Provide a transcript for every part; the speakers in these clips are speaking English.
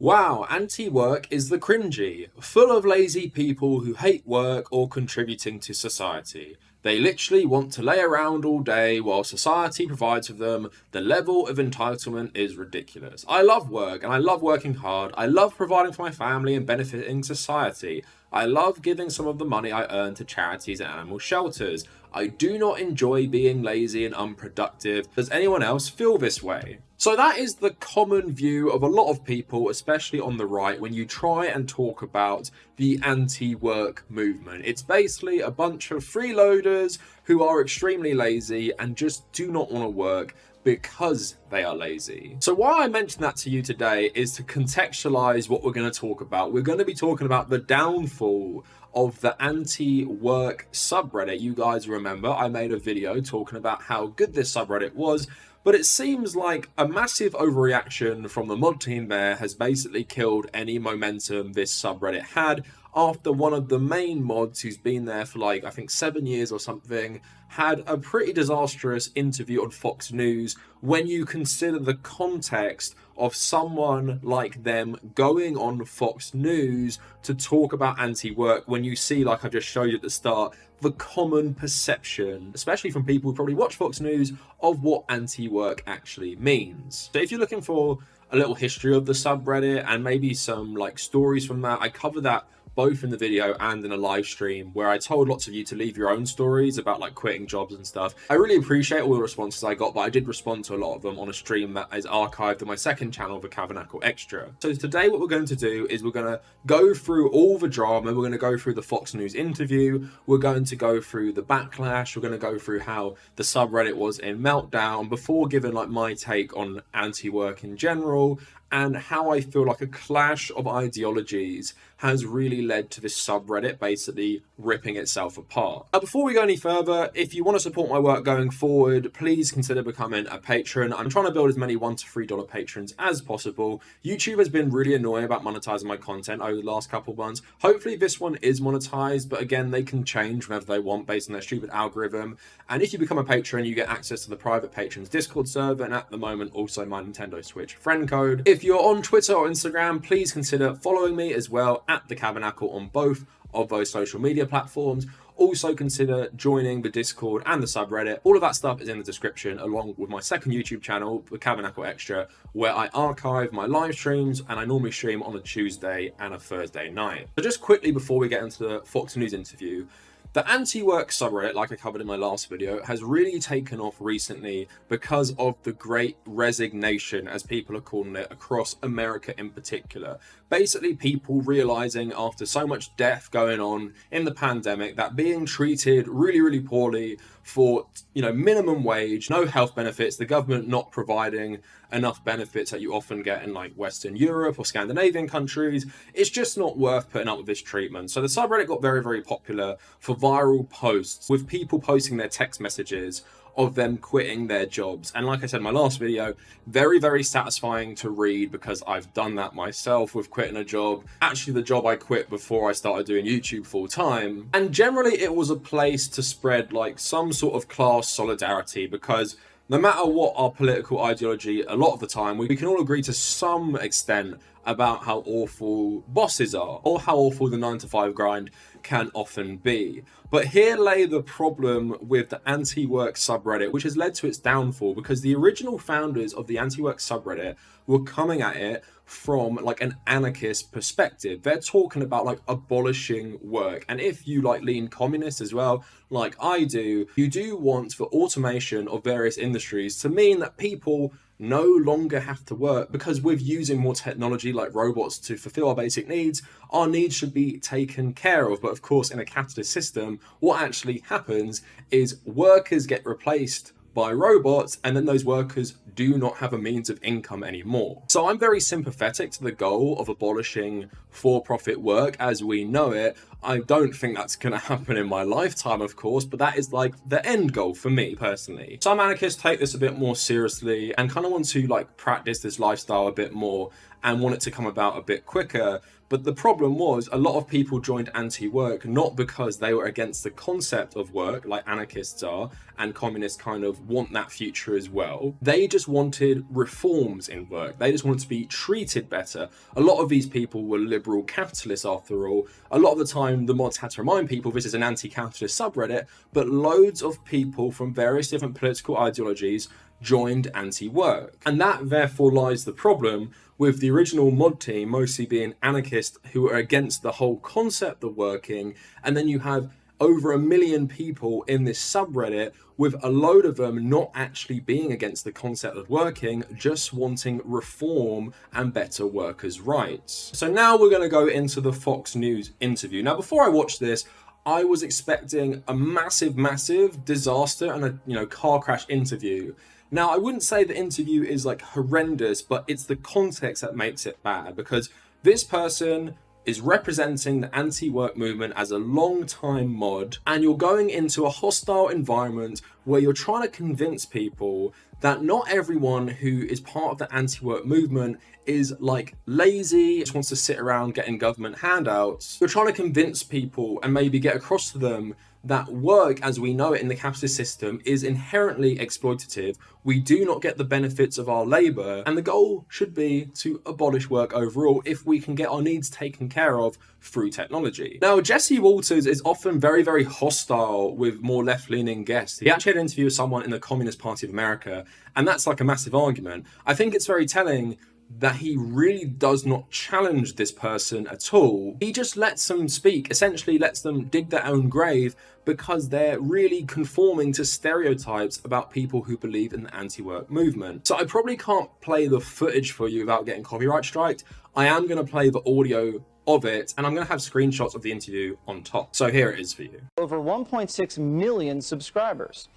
Wow, anti-work is the cringy, full of lazy people who hate work or contributing to society. They literally want to lay around all day while society provides for them. The level of entitlement is ridiculous. I love work and I love working hard. I love providing for my family and benefiting society. I love giving some of the money I earn to charities and animal shelters. I do not enjoy being lazy and unproductive. Does anyone else feel this way? So that is the common view of a lot of people, especially on the right, when you try and talk about the anti-work movement. It's basically a bunch of freeloaders who are extremely lazy and just do not want to work because they are lazy. So why I mention that to you today is to contextualize what we're going to talk about. We're going to be talking about the downfall of the anti-work subreddit. You guys remember I made a video talking about how good this subreddit was, but it seems like a massive overreaction from the mod team there has basically killed any momentum this subreddit had after one of the main mods, who's been there for like, I think 7 years or something, had a pretty disastrous interview on Fox News. When you consider the context of someone like them going on Fox News to talk about anti-work, when you see, like I just showed you at the start, the common perception, especially from people who probably watch Fox News, of what anti-work actually means. So if you're looking for a little history of the subreddit and maybe some like stories from that, I cover that both in the video and in a live stream where I told lots of you to leave your own stories about like quitting jobs and stuff. I really appreciate all the responses I got, but I did respond to a lot of them on a stream that is archived on my second channel, the Kavernacle Extra. So today what we're going to do is we're going to go through all the drama. We're going to go through the Fox News interview. We're going to go through the backlash. We're going to go through how the subreddit was in meltdown before giving like my take on anti-work in general, and how I feel like a clash of ideologies has really led to this subreddit basically ripping itself apart. Now, before we go any further, if you want to support my work going forward, please consider becoming a patron. I'm trying to build as many $1 to $3 patrons as possible. YouTube has been really annoying about monetizing my content over the last couple of months. Hopefully this one is monetized, but again, they can change whenever they want based on their stupid algorithm. And if you become a patron, you get access to the private patrons Discord server, and at the moment also my Nintendo Switch friend code. If you're on Twitter or Instagram, please consider following me as well at the Kavernacle on both of those social media platforms. Also consider joining the Discord and the subreddit. All of that stuff is in the description, along with my second YouTube channel, the Kavernacle Extra, where I archive my live streams, and I normally stream on a Tuesday and a Thursday night. So just quickly before we get into the Fox News interview, the anti-work subreddit, like I covered in my last video, has really taken off recently because of the Great Resignation, as people are calling it, across America in particular. Basically, people realizing after so much death going on in the pandemic that being treated really, really poorly for, minimum wage, no health benefits, the government not providing enough benefits that you often get in like Western Europe or Scandinavian countries, it's just not worth putting up with this treatment. So the subreddit got very, very popular for viral posts with people posting their text messages of them quitting their jobs. And like I said in my last video, very, very satisfying to read because I've done that myself with quitting a job. Actually, the job I quit before I started doing YouTube full time. And generally it was a place to spread like some sort of class solidarity, because no matter what our political ideology, a lot of the time, we can all agree to some extent about how awful bosses are or how awful the 9-to-5 grind can often be. But here lay the problem with the anti-work subreddit, which has led to its downfall, because the original founders of the anti-work subreddit were coming at it from like an anarchist perspective. They're talking about like abolishing work. And if you like lean communist as well, like I do, you do want for automation of various industries to mean that people no longer have to work, because with using more technology like robots to fulfill our basic needs, our needs should be taken care of. But of course, in a capitalist system, what actually happens is workers get replaced by robots, and then those workers do not have a means of income anymore. So I'm very sympathetic to the goal of abolishing for-profit work as we know it. I don't think that's going to happen in my lifetime, of course, but that is like the end goal for me personally. Some anarchists take this a bit more seriously and kind of want to like practice this lifestyle a bit more and want it to come about a bit quicker. But the problem was a lot of people joined anti-work not because they were against the concept of work, like anarchists are, and communists kind of want that future as well. They just wanted reforms in work. They just wanted to be treated better. A lot of these people were liberal capitalists after all. A lot of the time, the mods had to remind people this is an anti-capitalist subreddit, but loads of people from various different political ideologies joined anti-work. And that therefore lies the problem with the original mod team mostly being anarchists who are against the whole concept of working, and then you have over 1 million people in this subreddit with a load of them not actually being against the concept of working, just wanting reform and better workers' rights. So now we're going to go into the Fox News interview. Now before I watched this, I was expecting a massive disaster and a car crash interview. Now, I wouldn't say the interview is like horrendous, but it's the context that makes it bad, because this person is representing the anti-work movement as a long-time mod, and you're going into a hostile environment where you're trying to convince people that not everyone who is part of the anti-work movement is like lazy, just wants to sit around getting government handouts. You're trying to convince people and maybe get across to them that work as we know it in the capitalist system is inherently exploitative. We do not get the benefits of our labor, and the goal should be to abolish work overall if we can get our needs taken care of through technology. Now, Jessie Watters is often very hostile with more left-leaning guests. He actually had an interview with someone in the Communist Party of America, and that's like a massive argument. I think it's very telling that he really does not challenge this person at all. He just lets them speak, essentially lets them dig their own grave, because they're really conforming to stereotypes about people who believe in the anti-work movement. So I probably can't play the footage for you without getting copyright striked. I am going to play the audio of it, and I'm going to have screenshots of the interview on top. So here it is for you. Over 1.6 million subscribers.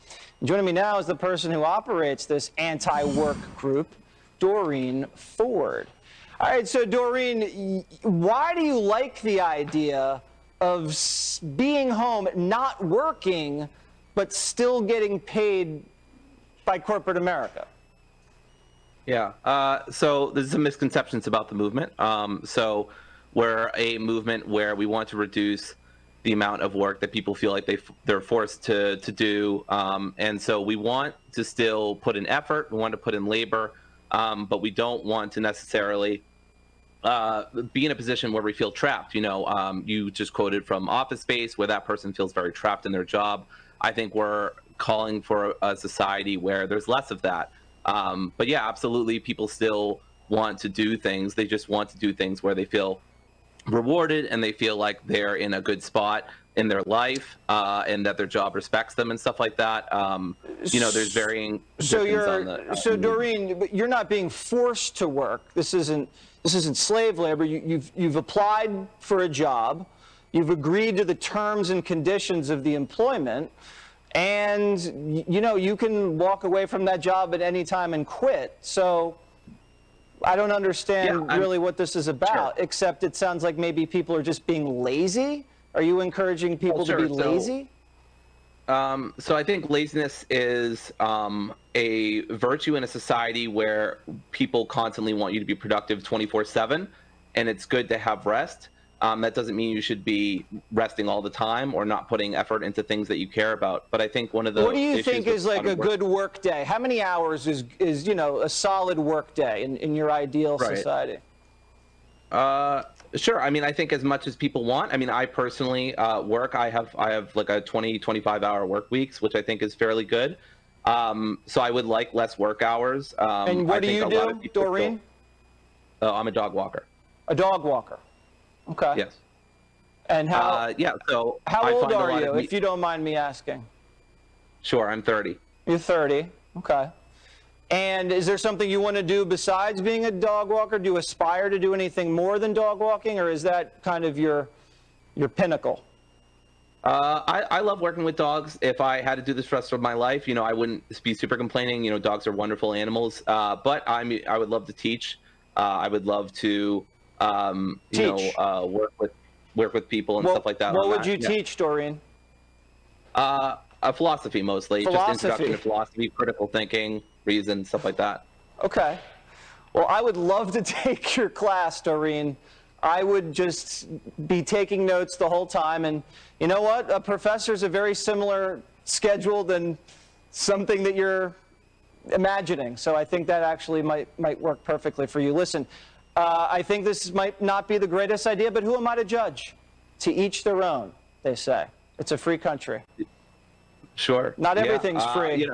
Joining me now is the person who operates this anti-work group, Doreen Ford. All right, so Doreen, why do you like the idea of being home, not working, but still getting paid by corporate America? Yeah, so there's some misconceptions about the movement. So we're a movement where we want to reduce the amount of work that people feel like they're forced to do. And so we want to still put in effort, we want to put in labor, but we don't want to necessarily be in a position where we feel trapped. You just quoted from Office Space, where that person feels very trapped in their job. I think we're calling for a society where there's less of that. But yeah, absolutely, people still want to do things. They just want to do things where they feel rewarded and they feel like they're in a good spot in their life, and that their job respects them and stuff like that. There's varying. So Doreen, but you're not being forced to work. This isn't slave labor. You've applied for a job. You've agreed to the terms and conditions of the employment, and you can walk away from that job at any time and quit. So I don't understand really what this is about, Sure. except it sounds like maybe people are just being lazy. Are you encouraging people to be lazy? So I think laziness is a virtue in a society where people constantly want you to be productive 24/7, and it's good to have rest. That doesn't mean you should be resting all the time or not putting effort into things that you care about. But I think one of the What do you think is like a good work day? How many hours is a solid work day in your ideal society? Sure. I mean, I think as much as people want. I mean, I personally work. I have like a 25 hour work weeks, which I think is fairly good. So I would like less work hours. And what do you do, Doreen? I'm a dog walker. A dog walker. Okay. Yes. And how? So how old are you, if you don't mind me asking? Sure, I'm 30. You're 30. Okay. And is there something you want to do besides being a dog walker? Do you aspire to do anything more than dog walking, or is that kind of your pinnacle? I love working with dogs. If I had to do this for the rest of my life, I wouldn't be super complaining. Dogs are wonderful animals. But I would love to teach. I would love to, work with people and stuff like that. What would you teach, Doreen? Philosophy mostly. Just introduction to philosophy, critical thinking, reason, stuff like that. Okay. Well, I would love to take your class, Doreen. I would just be taking notes the whole time. And you know what? A professor's a very similar schedule than something that you're imagining. So I think that actually might work perfectly for you. Listen, I think this might not be the greatest idea, but who am I to judge? To each their own, they say. It's a free country. Sure. Not everything's free,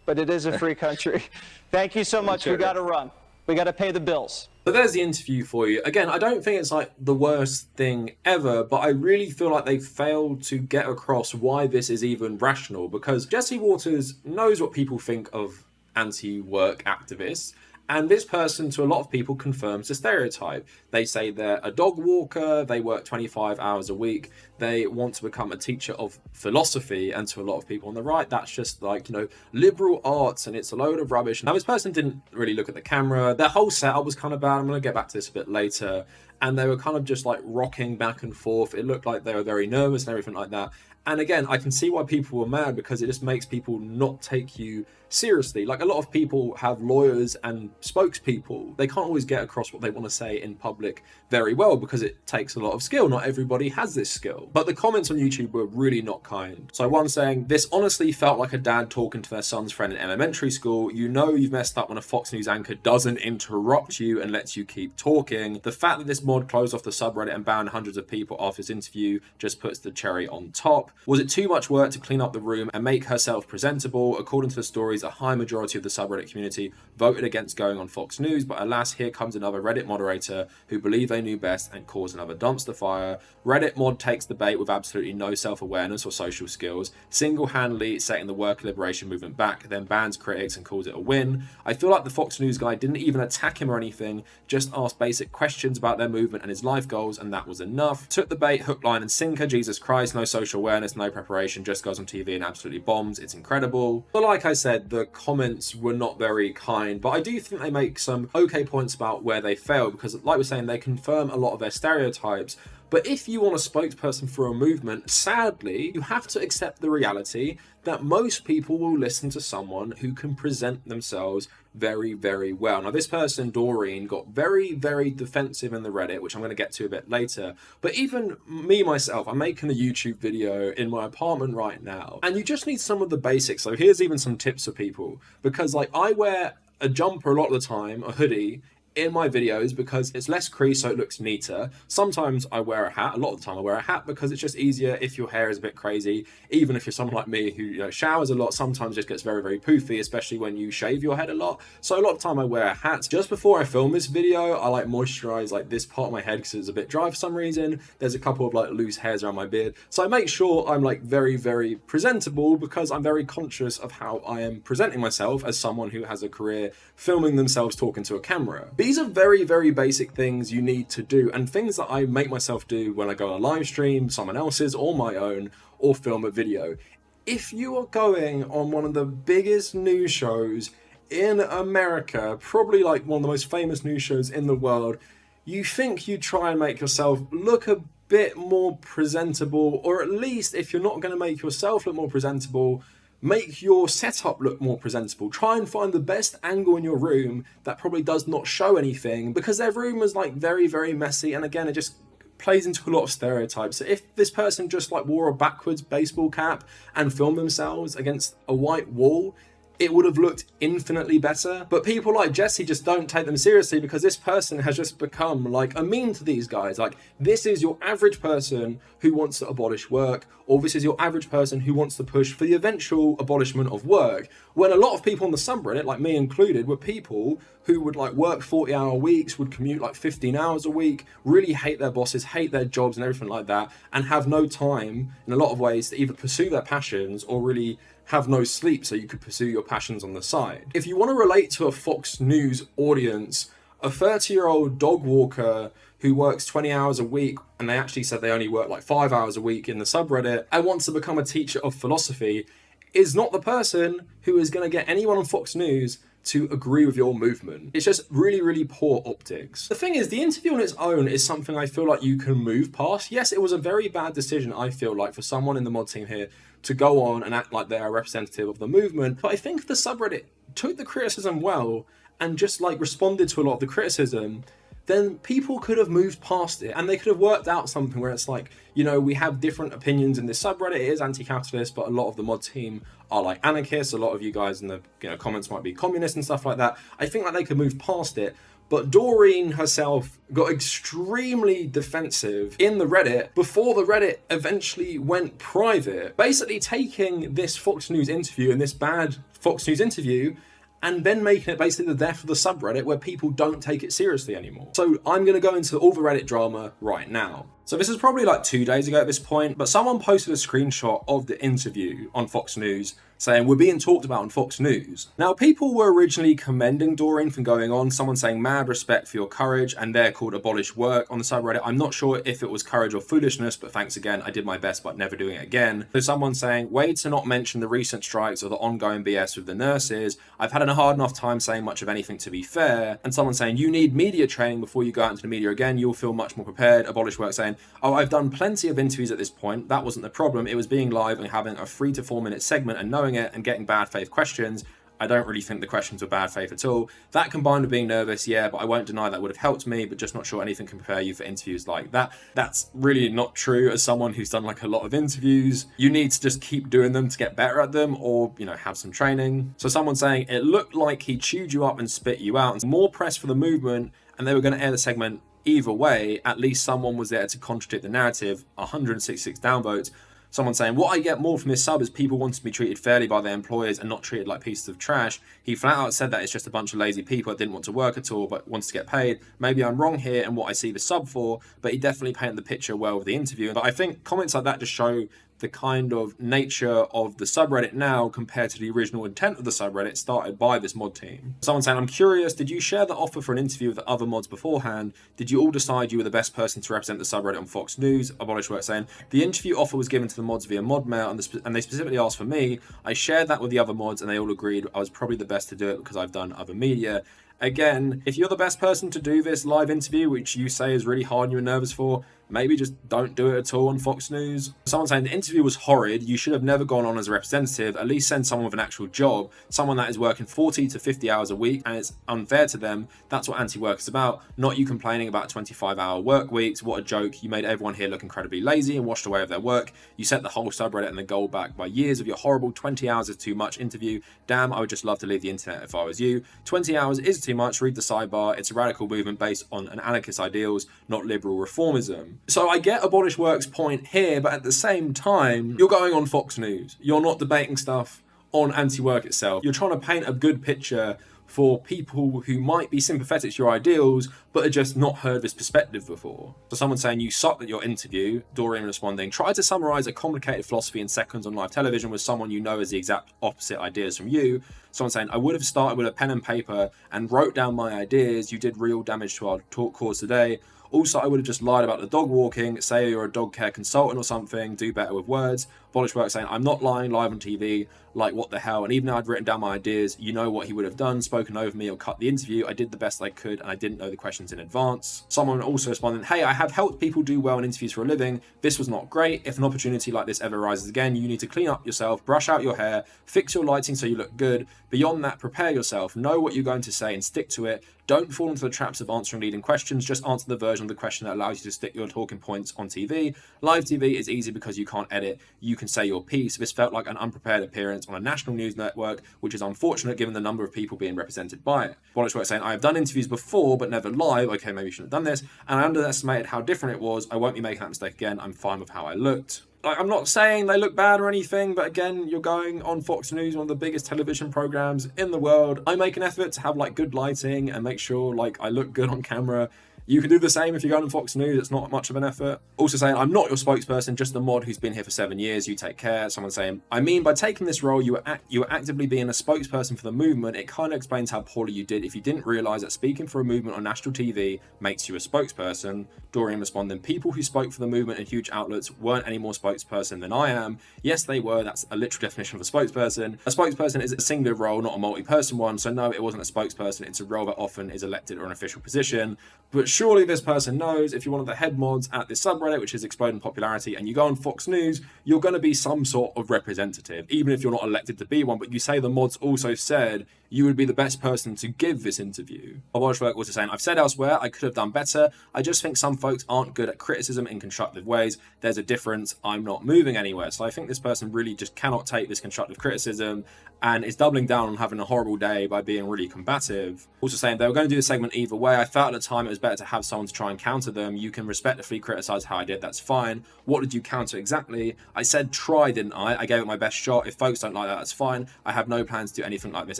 but it is a free country. Thank you so much. Sure. We got to run. We got to pay the bills. So there's the interview for you. Again, I don't think it's like the worst thing ever, but I really feel like they failed to get across why this is even rational, because Jessie Watters knows what people think of anti-work activists. And this person, to a lot of people, confirms the stereotype. They say they're a dog walker, they work 25 hours a week, they want to become a teacher of philosophy, and to a lot of people on the right, that's just like, liberal arts, and it's a load of rubbish. Now, this person didn't really look at the camera. Their whole setup was kind of bad. I'm going to get back to this a bit later. And they were kind of just like rocking back and forth. It looked like they were very nervous and everything like that. And again, I can see why people were mad, because it just makes people not take you seriously. Like, a lot of people have lawyers and spokespeople. They can't always get across what they want to say in public very well, because it takes a lot of skill. Not everybody has this skill. But the comments on YouTube were really not kind. So one saying, "This honestly felt like a dad talking to their son's friend in elementary school. You know you've messed up when a Fox News anchor doesn't interrupt you and lets you keep talking. The fact that this mod closed off the subreddit and banned hundreds of people after this interview just puts the cherry on top. Was it too much work to clean up the room and make herself presentable? According to the stories, a high majority of the subreddit community voted against going on Fox News, but alas, here comes another Reddit moderator who believed they knew best and caused another dumpster fire. Reddit mod takes the bait with absolutely no self-awareness or social skills, single-handedly setting the worker liberation movement back, then bans critics and calls it a win. I feel like the Fox News guy didn't even attack him or anything, just asked basic questions about their movement and his life goals, and that was enough. Took the bait, hook, line and sinker. Jesus Christ, no social awareness, no preparation, just goes on TV and absolutely bombs. It's incredible." But like I said, the comments were not very kind, but I do think they make some okay points about where they fail, because like we're saying, they confirm a lot of their stereotypes. But if you want a spokesperson for a movement, sadly, you have to accept the reality that most people will listen to someone who can present themselves very, very well. Now, this person, Doreen, got very, very defensive in the Reddit, which I'm going to get to a bit later. But even me, myself, I'm making a YouTube video in my apartment right now, and you just need some of the basics. So here's even some tips for people, because like I wear a jumper a lot of the time, a hoodie, in my videos because it's less crease, so it looks neater. Sometimes I wear a hat. A lot of the time I wear a hat because it's just easier if your hair is a bit crazy. Even if you're someone like me who showers a lot, sometimes just gets very, very poofy, especially when you shave your head a lot. So a lot of the time I wear a hat. Just before I film this video, I like moisturize like this part of my head because it's a bit dry for some reason. There's a couple of like loose hairs around my beard. So I make sure I'm like very, very presentable because I'm very conscious of how I am presenting myself as someone who has a career filming themselves talking to a camera. These are very, very basic things you need to do, and things that I make myself do when I go on a live stream, someone else's or my own, or film a video. If you are going on one of the biggest news shows in America, probably like one of the most famous news shows in the world, you think you try and make yourself look a bit more presentable, or at least if you're not going to make yourself look more presentable, make your setup look more presentable. Try and find the best angle in your room that probably does not show anything, because their room was like very, very messy, and again, it just plays into a lot of stereotypes. So if this person just like wore a backwards baseball cap and filmed themselves against a white wall, it would have looked infinitely better. But people like Jessie just don't take them seriously, because this person has just become like a meme to these guys. Like, this is your average person who wants to abolish work, or this is your average person who wants to push for the eventual abolishment of work. When a lot of people on the subreddit, like me included, were people who would like work 40-hour weeks, would commute like 15 hours a week, really hate their bosses, hate their jobs and everything like that, and have no time in a lot of ways to either pursue their passions or really have no sleep so you could pursue your passions on the side. If you want to relate to a Fox News audience, a 30-year-old dog walker who works 20 hours a week, and they actually said they only work like 5 hours a week in the subreddit, and wants to become a teacher of philosophy, is not the person who is going to get anyone on Fox News to agree with your movement. It's just really, really poor optics. The thing is, the interview on its own is something I feel like you can move past. Yes, it was a very bad decision, I feel like, for someone in the mod team here to go on and act like they're a representative of the movement. But I think the subreddit took the criticism well and just like responded to a lot of the criticism, then people could have moved past it and they could have worked out something where it's like, you know, we have different opinions in this subreddit. It is anti-capitalist, but a lot of the mod team are like anarchists. A lot of you guys in the comments might be communists and stuff like that. I think that they could move past it. But Doreen herself got extremely defensive in the Reddit before the Reddit eventually went private, basically taking this Fox News interview and this bad Fox News interview and then making it basically the death of the subreddit where people don't take it seriously anymore. So I'm going to go into all the Reddit drama right now. So this is probably like 2 days ago at this point, but someone posted a screenshot of the interview on Fox News saying, we're being talked about on Fox News. Now, people were originally commending Doreen for going on, someone saying mad respect for your courage, and they're called abolish work on the subreddit. I'm not sure if it was courage or foolishness, but thanks again, I did my best, but never doing it again. So someone saying, way to not mention the recent strikes or the ongoing BS with the nurses. I've had a hard enough time saying much of anything to be fair. And someone saying, you need media training before you go out into the media again. You'll feel much more prepared. Abolish work saying, oh, I've done plenty of interviews at this point. That wasn't the problem. It was being live and having a 3 to 4 minute segment and knowing it and getting bad faith questions. I don't really think the questions were bad faith at all. That combined with being nervous, yeah, but I won't deny that would have helped me, but just not sure anything can prepare you for interviews like that. That's really not true. As someone who's done like a lot of interviews, you need to just keep doing them to get better at them, or, you know, have some training. So someone saying, it looked like he chewed you up and spit you out. More press for the movement, and they were going to air the segment either way. At least someone was there to contradict the narrative. 166 downvotes. Someone saying, what I get more from this sub is people want to be treated fairly by their employers and not treated like pieces of trash. He flat out said that it's just a bunch of lazy people that didn't want to work at all but wants to get paid. Maybe I'm wrong here in what I see the sub for, but he definitely painted the picture well with the interview. But I think comments like that just show the kind of nature of the subreddit now compared to the original intent of the subreddit started by this mod team. Someone saying, I'm curious, did you share the offer for an interview with the other mods beforehand? Did you all decide you were the best person to represent the subreddit on Fox News? Abolish work saying, the interview offer was given to the mods via mod mail and they specifically asked for me. I shared that with the other mods and they all agreed I was probably the best to do it because I've done other media. Again, if you're the best person to do this live interview, which you say is really hard and you're nervous for, maybe just don't do it at all on Fox News. Someone saying the interview was horrid, you should have never gone on as a representative, at least send someone with an actual job, someone that is working 40 to 50 hours a week and it's unfair to them. That's what anti-work is about, not you complaining about 25-hour work weeks. What a joke. You made everyone here look incredibly lazy and washed away with their work. You set the whole subreddit and the goal back by years of your horrible 20 hours is too much interview. Damn, I would just love to leave the internet if I was you. 20 hours is too much, read the sidebar. It's a radical movement based on an anarchist ideals, not liberal reformism. So I get Abolish Work's point here, but at the same time, you're going on Fox News. You're not debating stuff on anti-work itself. You're trying to paint a good picture for people who might be sympathetic to your ideals, but have just not heard this perspective before. So someone saying, you sucked at your interview. Doreen responding, try to summarize a complicated philosophy in seconds on live television with someone you know has the exact opposite ideas from you. Someone saying, I would have started with a pen and paper and wrote down my ideas. You did real damage to our talk cause today. Also, I would have just lied about the dog walking, say you're a dog care consultant or something, do better with words. Abolish work saying, I'm not lying live on TV, like what the hell, and even though I'd written down my ideas, you know what he would have done, spoken over me or cut the interview. I did the best I could and I didn't know the questions in advance. Someone also responding, hey, I have helped people do well in interviews for a living. This was not great. If an opportunity like this ever arises again, you need to clean up yourself, brush out your hair, fix your lighting so you look good. Beyond that, prepare yourself, know what you're going to say and stick to it. Don't fall into the traps of answering leading questions, just answer the version of the question that allows you to stick your talking points on TV. Live TV is easy because you can't edit, you can say your piece. This felt like an unprepared appearance on a national news network, which is unfortunate given the number of people being represented by it. Abolish work saying, I have done interviews before, but never live. Okay, maybe you shouldn't have done this. And I underestimated how different it was. I won't be making that mistake again. I'm fine with how I looked. Like, I'm not saying they look bad or anything, but again, you're going on Fox News, one of the biggest television programs in the world. I make an effort to have like good lighting and make sure like I look good on camera. You can do the same if you go on Fox News. It's not much of an effort. Also saying, I'm not your spokesperson, just a mod who's been here for 7 years. You take care. Someone saying, I mean, by taking this role, you were actively being a spokesperson for the movement. It kind of explains how poorly you did if you didn't realize that speaking for a movement on national TV makes you a spokesperson. Doreen responding, people who spoke for the movement in huge outlets weren't any more spokesperson than I am. Yes, they were. That's a literal definition of a spokesperson. A spokesperson is a singular role, not a multi-person one. So no, it wasn't a spokesperson. It's a role that often is elected or an official position. But surely this person knows if you're one of the head mods at this subreddit, which is exploding in popularity, and you go on Fox News, you're going to be some sort of representative, even if you're not elected to be one. But you say the mods also said you would be the best person to give this interview. Abolish Work also saying, I've said elsewhere I could have done better. I just think some folks aren't good at criticism in constructive ways. There's a difference. I'm not moving anywhere. So I think this person really just cannot take this constructive criticism and is doubling down on having a horrible day by being really combative. Also saying they were going to do the segment either way. I felt at the time it was better to have someone to try and counter them. You can respectfully criticize how I did. That's fine. What did you counter exactly? I said try, didn't I? I gave it my best shot. If folks don't like that, that's fine. I have no plans to do anything like this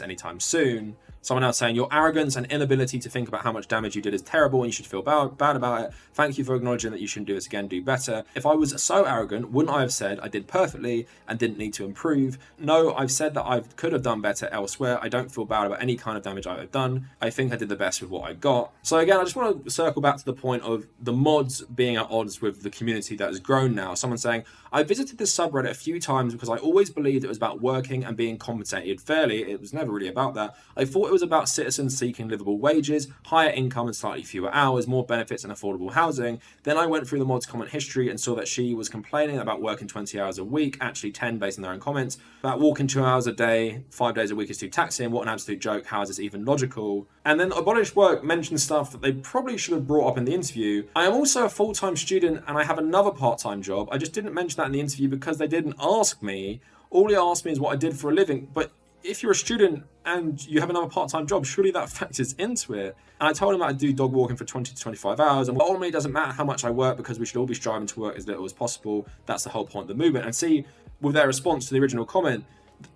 anytime soon. Someone else saying, your arrogance and inability to think about how much damage you did is terrible and you should feel bad about it. Thank you for acknowledging that you shouldn't do this again, do better. If I was so arrogant, wouldn't I have said I did perfectly and didn't need to improve? No, I've said that I could have done better elsewhere. I don't feel bad about any kind of damage I've done. I think I did the best with what I got. So again, I just want to circle back to the point of the mods being at odds with the community that has grown now. Someone saying, I visited this subreddit a few times because I always believed it was about working and being compensated fairly. It was never really about that. I thought it was about citizens seeking livable wages, higher income and slightly fewer hours, more benefits and affordable housing. Then I went through the mod's comment history and saw that she was complaining about working 20 hours a week, actually 10 based on their own comments, about walking 2 hours a day, 5 days a week is too taxing. What an absolute joke. How is this even logical? And then Abolish Work mentioned stuff that they probably should have brought up in the interview. I am also a full-time student and I have another part-time job. I just didn't mention that in the interview because they didn't ask me. All they asked me is what I did for a living. But if you're a student and you have another part-time job, surely that factors into it. And I told him that I do dog walking for 20 to 25 hours. And ultimately, it doesn't matter how much I work because we should all be striving to work as little as possible. That's the whole point of the movement. And see, with their response to the original comment,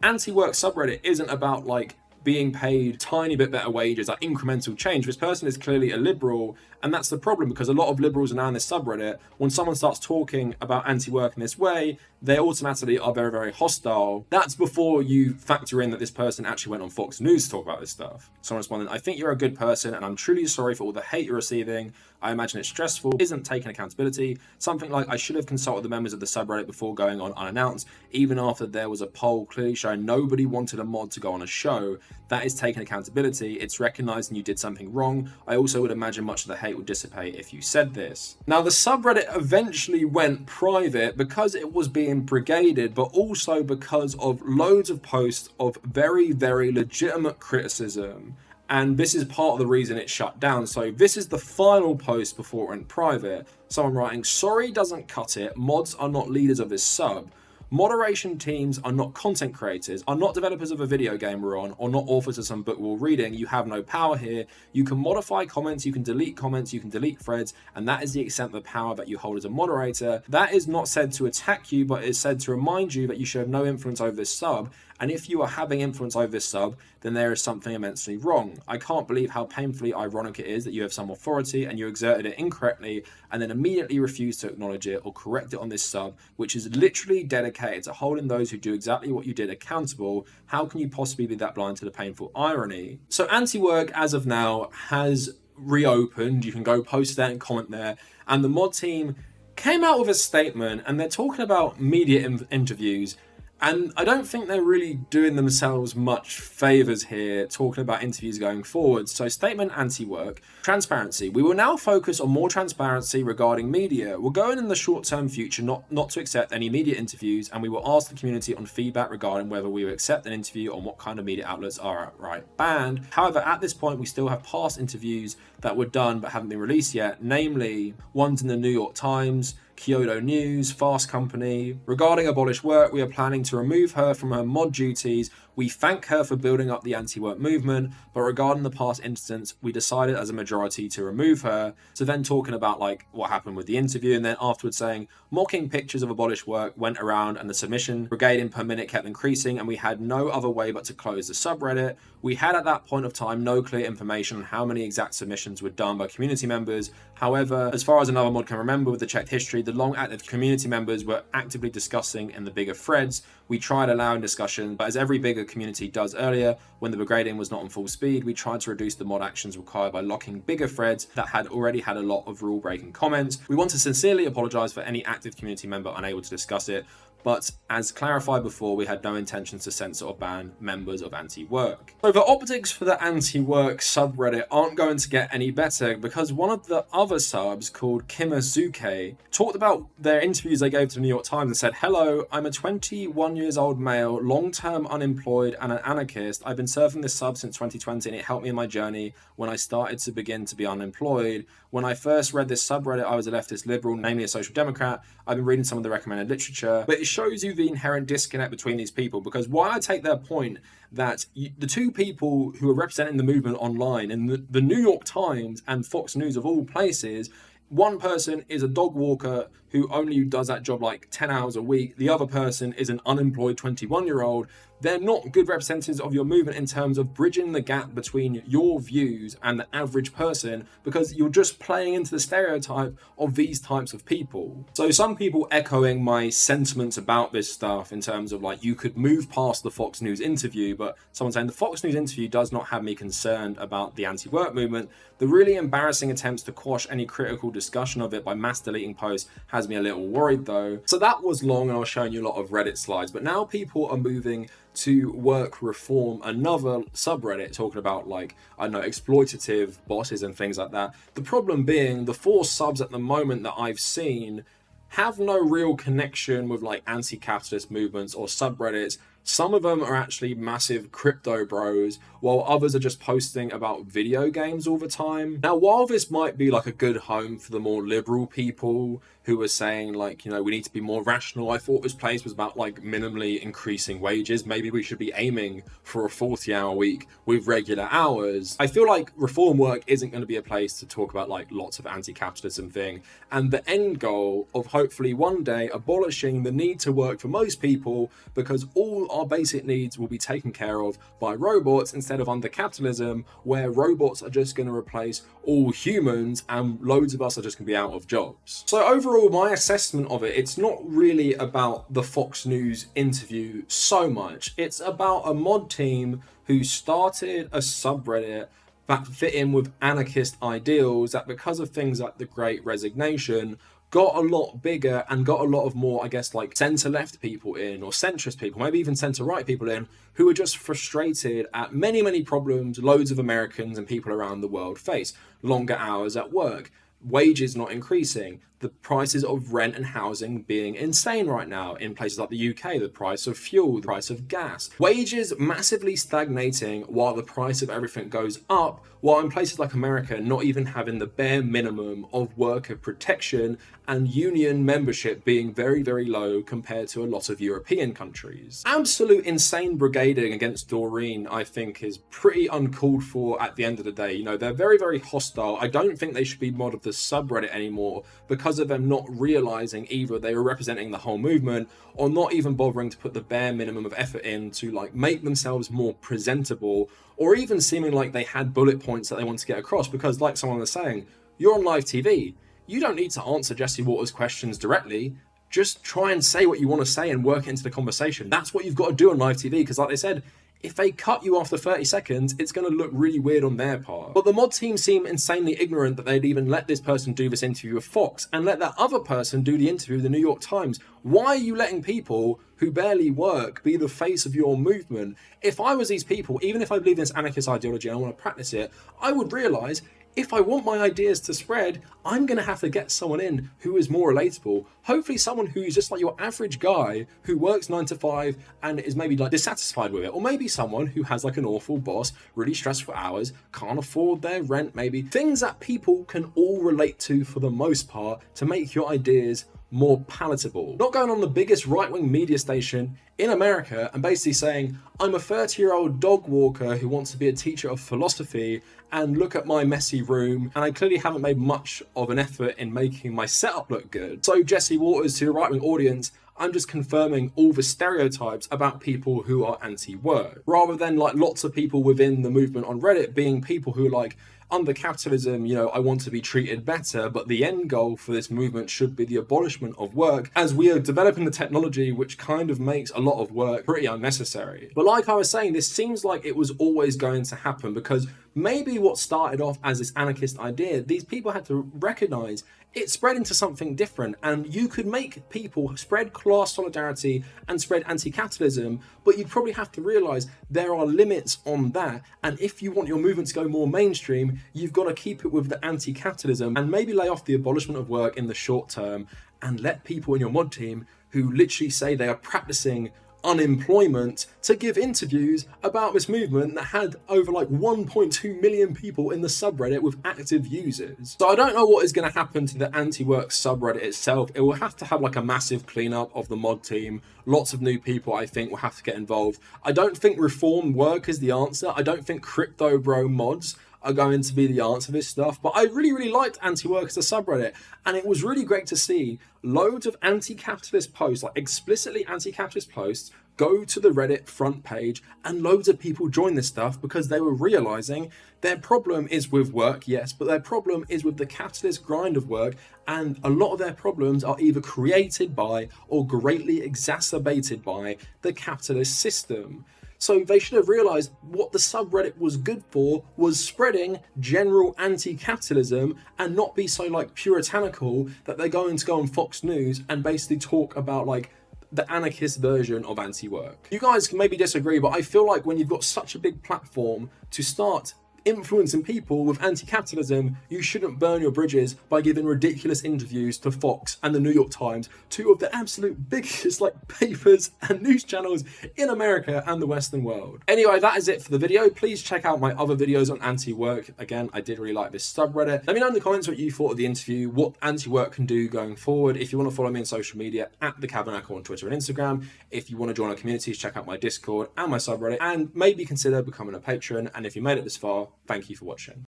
AntiWork subreddit isn't about like being paid tiny bit better wages, like incremental change. This person is clearly a liberal, and that's the problem because a lot of liberals are now in this subreddit. When someone starts talking about anti-work in this way, they automatically are very, very hostile. That's before you factor in that this person actually went on Fox News to talk about this stuff. Someone responding, I think you're a good person and I'm truly sorry for all the hate you're receiving. I imagine it's stressful, isn't taking accountability. Something like, I should have consulted the members of the subreddit before going on unannounced, even after there was a poll clearly showing nobody wanted a mod to go on a show. That is taking accountability. It's recognizing you did something wrong. I also would imagine much of the hate would dissipate if you said this. Now, the subreddit eventually went private because it was being brigaded, but also because of loads of posts of very, very legitimate criticism. And this is part of the reason it shut down. So this is the final post before it went private. Someone writing, sorry doesn't cut it. Mods are not leaders of this sub. Moderation teams are not content creators, are not developers of a video game we're on, or not authors of some book we're all reading. You have no power here. You can modify comments, you can delete comments, you can delete threads, and that is the extent of the power that you hold as a moderator. That is not said to attack you, but is said to remind you that you should have no influence over this sub. And if you are having influence over this sub, then there is something immensely wrong. I can't believe how painfully ironic it is that you have some authority and you exerted it incorrectly and then immediately refuse to acknowledge it or correct it on this sub, which is literally dedicated to holding those who do exactly what you did accountable. How can you possibly be that blind to the painful irony? So AntiWork, as of now, has reopened. You can go post there and comment there. And the mod team came out with a statement and they're talking about media interviews. And I don't think they're really doing themselves much favours here, talking about interviews going forward. So statement AntiWork, transparency. We will now focus on more transparency regarding media. We're going in the short-term future not to accept any media interviews, and we will ask the community on feedback regarding whether we will accept an interview on what kind of media outlets are outright banned. However, at this point, we still have past interviews that were done but haven't been released yet, namely ones in the New York Times, Kyoto News, Fast Company. Regarding Abolish Work, we are planning to remove her from her mod duties. We thank her for building up the anti-work movement, but regarding the past instance, we decided as a majority to remove her. So then talking about like what happened with the interview, and then afterwards saying, mocking pictures of Abolish Work went around and the submission brigade per minute kept increasing and we had no other way but to close the subreddit. We had at that point of time no clear information on how many exact submissions were done by community members. However, as far as another mod can remember with the checked history, the long active community members were actively discussing in the bigger threads. We tried allowing discussion, but as every bigger community does earlier, when the brigading was not on full speed, we tried to reduce the mod actions required by locking bigger threads that had already had a lot of rule breaking comments. We want to sincerely apologise for any active community member unable to discuss it. but as clarified before, we had no intentions to censor or ban members of AntiWork. So the optics for the AntiWork subreddit aren't going to get any better, because one of the other subs, called Kimazuke, talked about their interviews they gave to the New York Times and said, "Hello, I'm a 21 years old male, long-term unemployed and an anarchist. I've been surfing this sub since 2020 and it helped me in my journey when I started to begin to be unemployed. When I first read this subreddit, I was a leftist liberal, namely a social democrat. I've been reading some of the recommended literature." But it shows you the inherent disconnect between these people, because while I take their point that the two people who are representing the movement online in the New York Times and Fox News of all places, one person is a dog walker who only does that job like 10 hours a week. The other person is an unemployed 21-year-old. They're not good representatives of your movement in terms of bridging the gap between your views and the average person, because you're just playing into the stereotype of these types of people. So some people echoing my sentiments about this stuff in terms of like, you could move past the Fox News interview, but someone saying the Fox News interview does not have me concerned about the anti-work movement. The really embarrassing attempts to quash any critical discussion of it by mass deleting posts has me a little worried though. So that was long, and I was showing you a lot of Reddit slides, but now people are moving to Work Reform, another subreddit, talking about like, I don't know, exploitative bosses and things like that. The problem being, the 4 subs at the moment that I've seen have no real connection with like anti-capitalist movements or subreddits. Some of them are actually massive crypto bros, while others are just posting about video games all the time. Now, while this might be like a good home for the more liberal people who are saying like, you know, we need to be more rational, I thought this place was about like minimally increasing wages. Maybe we should be aiming for a 40-hour week with regular hours. I feel like Reform Work isn't going to be a place to talk about like lots of anti-capitalism thing, and the end goal of hopefully one day abolishing the need to work for most people, because all our basic needs will be taken care of by robots instead of under capitalism, where robots are just going to replace all humans and loads of us are just going to be out of jobs. So overall, my assessment of it, it's not really about the Fox News interview so much. It's about a mod team who started a subreddit that fit in with anarchist ideals that, because of things like the Great Resignation, got a lot bigger and got a lot of more, I guess, like centre-left people in, or centrist people, maybe even centre-right people in, who are just frustrated at many, many problems loads of Americans and people around the world face. Longer hours at work, wages not increasing, the prices of rent and housing being insane right now in places like the UK, the price of fuel, the price of gas, wages massively stagnating while the price of everything goes up, while in places like America not even having the bare minimum of worker protection and union membership being very, very low compared to a lot of European countries. Absolute insane brigading against Doreen, I think, is pretty uncalled for at the end of the day. You know, they're very, very hostile. I don't think they should be mod of the subreddit anymore because of them not realizing either they were representing the whole movement or not even bothering to put the bare minimum of effort in to like make themselves more presentable, or even seeming like they had bullet points that they want to get across. Because like someone was saying, you're on live TV. You don't need to answer Jessie Watters' questions directly. Just try and say what you want to say and work it into the conversation. That's what you've got to do on live TV, because like they said, if they cut you after 30 seconds, it's going to look really weird on their part. But the mod team seem insanely ignorant that they'd even let this person do this interview with Fox and let that other person do the interview with the New York Times. Why are you letting people who barely work be the face of your movement? If I was these people, even if I believe in this anarchist ideology and I want to practice it, I would realize if I want my ideas to spread, I'm going to have to get someone in who is more relatable. Hopefully someone who's just like your average guy who works 9 to 5 and is maybe like dissatisfied with it. Or maybe someone who has like an awful boss, really stressful hours, can't afford their rent maybe. Things that people can all relate to for the most part to make your ideas more palatable. Not going on the biggest right-wing media station in America and basically saying, I'm a 30-year-old dog walker who wants to be a teacher of philosophy, and look at my messy room, and I clearly haven't made much of an effort in making my setup look good. So Jessie Watters, to the right-wing audience, I'm just confirming all the stereotypes about people who are anti-work, rather than like lots of people within the movement on Reddit being people who are like, under capitalism, you know, I want to be treated better, but the end goal for this movement should be the abolishment of work, as we are developing the technology which kind of makes a lot of work pretty unnecessary. But like I was saying, this seems like it was always going to happen, because maybe what started off as this anarchist idea, these people had to recognize it spread into something different, and you could make people spread class solidarity and spread anti-capitalism, but you'd probably have to realize there are limits on that, and if you want your movement to go more mainstream, you've got to keep it with the anti-capitalism and maybe lay off the abolishment of work in the short term and let people in your mod team who literally say they are practicing unemployment to give interviews about this movement that had over like 1.2 million people in the subreddit with active users. So I don't know what is going to happen to the AntiWork subreddit itself. It will have to have like a massive cleanup of the mod team. Lots of new people, I think, will have to get involved. I don't think reform work is the answer. I don't think crypto bro mods are going to be the answer to this stuff, but I really liked AntiWork as a subreddit, and it was really great to see loads of anti-capitalist posts, like explicitly anti-capitalist posts, go to the Reddit front page, and loads of people join this stuff because they were realizing their problem is with work, yes, but their problem is with the capitalist grind of work, and a lot of their problems are either created by or greatly exacerbated by the capitalist system. So they should have realized what the subreddit was good for was spreading general anti-capitalism and not be so like puritanical that they're going to go on Fox News and basically talk about like the anarchist version of anti-work. You guys can maybe disagree, but I feel like when you've got such a big platform to start influencing people with anti-capitalism, you shouldn't burn your bridges by giving ridiculous interviews to Fox and the New York Times, two of the absolute biggest like papers and news channels in America and the Western world. Anyway, that is it for the video. Please check out my other videos on anti-work. Again, I did really like this subreddit. Let me know in the comments what you thought of the interview, what anti-work can do going forward. If you want to follow me on social media, at the Kavernacle on Twitter and Instagram. If you want to join our communities, check out my Discord and my subreddit, and maybe consider becoming a patron. And if you made it this far, thank you for watching.